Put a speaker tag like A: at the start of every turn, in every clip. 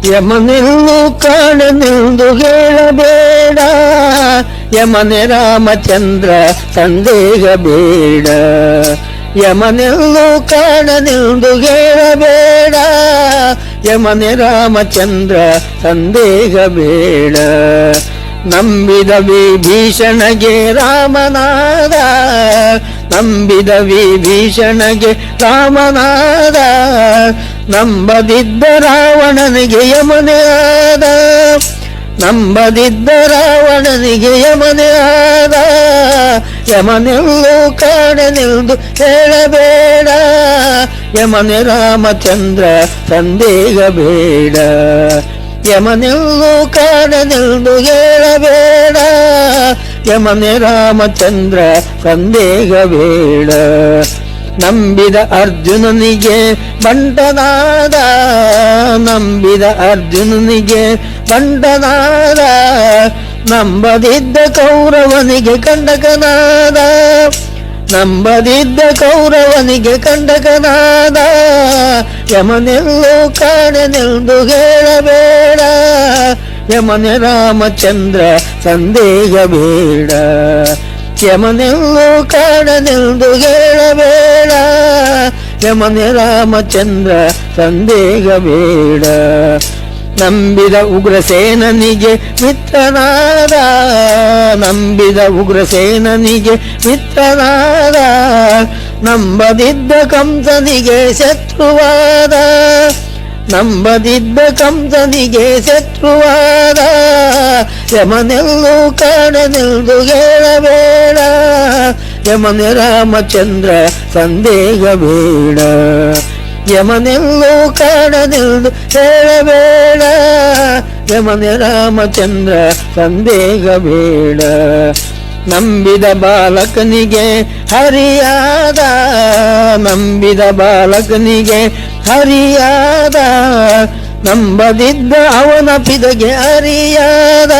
A: ಯಮನೆಲ್ಲೂ ಕಾಣನೆಂದು ಹೇಳಬೇಡ, ಯಮನೆ ರಾಮಚಂದ್ರ ಸಂದೇಹ ಬೇಡ. ಯಮನೆಲ್ಲೂ ಕಾಣನೆಂದು ಹೇಳಬೇಡ, ಯಮನೆ ರಾಮಚಂದ್ರ ಸಂದೇಹ ಬೇಡ. ನಂಬಿದ ವಿಭೀಷಣಗೆ ರಾಮನಾದ, ನಂಬಿದ ವಿಭೀಷಣಗೆ ರಾಮನಾದ, ನಂಬದಿದ್ದ ರಾವಣನಿಗೆ ಯಮನೆ ಆದ, ನಂಬದಿದ್ದ ರಾವಣನಿಗೆ ಯಮನೆ ಆದ. ಯಮನೆಲ್ಲೂ ಕಾಣನೆಂದು ಹೇಳಬೇಡ, ಯಮನೆ ರಾಮಚಂದ್ರ ಸಂದೇಹ ಬೇಡ. ಯಮನೆಲ್ಲೂ ಕಾಣನೆಂದು ಹೇಳಬೇಡ, ಯಮನೆ ರಾಮಚಂದ್ರ ಸಂದೇಹ ಬೇಡ. ನಂಬಿದ ಅರ್ಜುನನಿಗೆ ಬಂಟನಾದ, ನಂಬಿದ ಅರ್ಜುನನಿಗೆ ಬಂಟನಾದ, ನಂಬದಿದ್ದ ಕೌರವನಿಗೆ ಕಂಡಕನಾದ, ನಂಬದಿದ್ದ ಕೌರವನಿಗೆ ಕಂಡಕನಾದ. ಯಮನೆಲ್ಲೂ ಕಾಣನೆಂದು ಹೇಳಬೇಡ, ಯಮನೆ ರಾಮಚಂದ್ರ ಸಂದೇಹ ಬೇಡ. ಯಮನೆಲ್ಲೂ ಕಾಣನೆಂದು ಹೇಳಬೇಡ, ಯಮನೆ ರಾಮಚಂದ್ರ ಸಂದೇಹ ಬೇಡ. ನಂಬಿದ ಉಗ್ರಸೇನನಿಗೆ ಮಿತ್ರನಾದ, ನಂಬಿದ ಉಗ್ರಸೇನನಿಗೆ ಮಿತ್ರನಾದ, ನಂಬದಿದ್ದ ಕಂಸನಿಗೆ ಶತ್ರುವಾದ, ನಂಬದಿದ್ದ ಕಂಸನಿಗೆ ಶತ್ರುವಾದ. ಯಮನೆಲ್ಲೂ ಕಾಣನೆಂದು ಹೇಳಬೇಡ, ಯಮನೆ ರಾಮಚಂದ್ರ ಸಂದೇಹ ಬೇಡ. ಯಮನೆಲ್ಲೂ ಕಾಣನೆಂದು ಹೇಳಬೇಡ, ಯಮನೆ ರಾಮಚಂದ್ರ ಸಂದೇಹ ಬೇಡ. ನಂಬಿದ ಬಾಲಕನಿಗೆ ಹರಿಯಾದ, ನಂಬಿದ ಬಾಲಕನಿಗೆ ಹರಿಯಾದ, ನಂಬದಿದ್ದ ಅವನ ಪಿದಗೆ ಅರಿಯಾದ,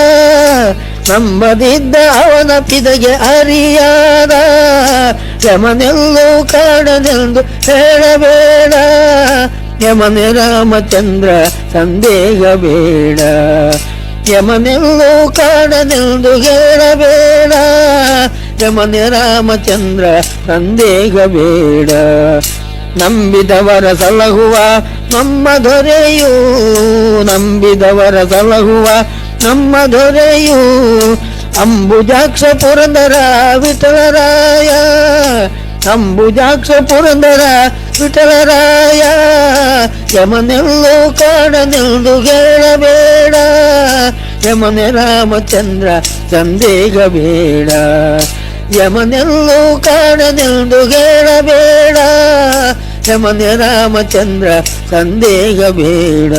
A: ನಂಬದಿದ್ದ ಅವನ ಪಿದಗೆ ಅರಿಯಾದ. ಯಮನೆಲ್ಲೂ ಕಾಣನೆಂದು ಹೇಳಬೇಡ, ಯಮನೆ ರಾಮಚಂದ್ರ ಸಂದೇಹ ಬೇಡ. ಯಮನೆಲ್ಲೂ ಕಾಣನೆಂದು ಹೇಳಬೇಡ, ಯಮನೆ ರಾಮಚಂದ್ರ ಸಂದೇಹ ಬೇಡ. ನಂಬಿದವರ ಸಲಹುವ ನಮ್ಮ ದೊರೆಯು, ನಂಬಿದವರ ಸಲಹುವ ನಮ್ಮ ದೊರೆಯು, ಅಂಬುಜಾಕ್ಷ ಪುರಂದರ ವಿಠಲರಾಯ, ಅಂಬುಜಾಕ್ಷ ಪುರಂದರ ವಿಠಲರಾಯ. ಯಮನೆಲ್ಲೂ ಕಾಣನೆಂದು ಹೇಳಬೇಡ, ಯಮನೆ ರಾಮಚಂದ್ರ ಸಂದೇಹ ಬೇಡ. ಯಮನೆಲ್ಲೂ ಕಾಣನೆಂದು ಹೇಳಬೇಡ, ಯಮನೆ ರಾಮಚಂದ್ರ ಸಂದೇಹ ಬೇಡ.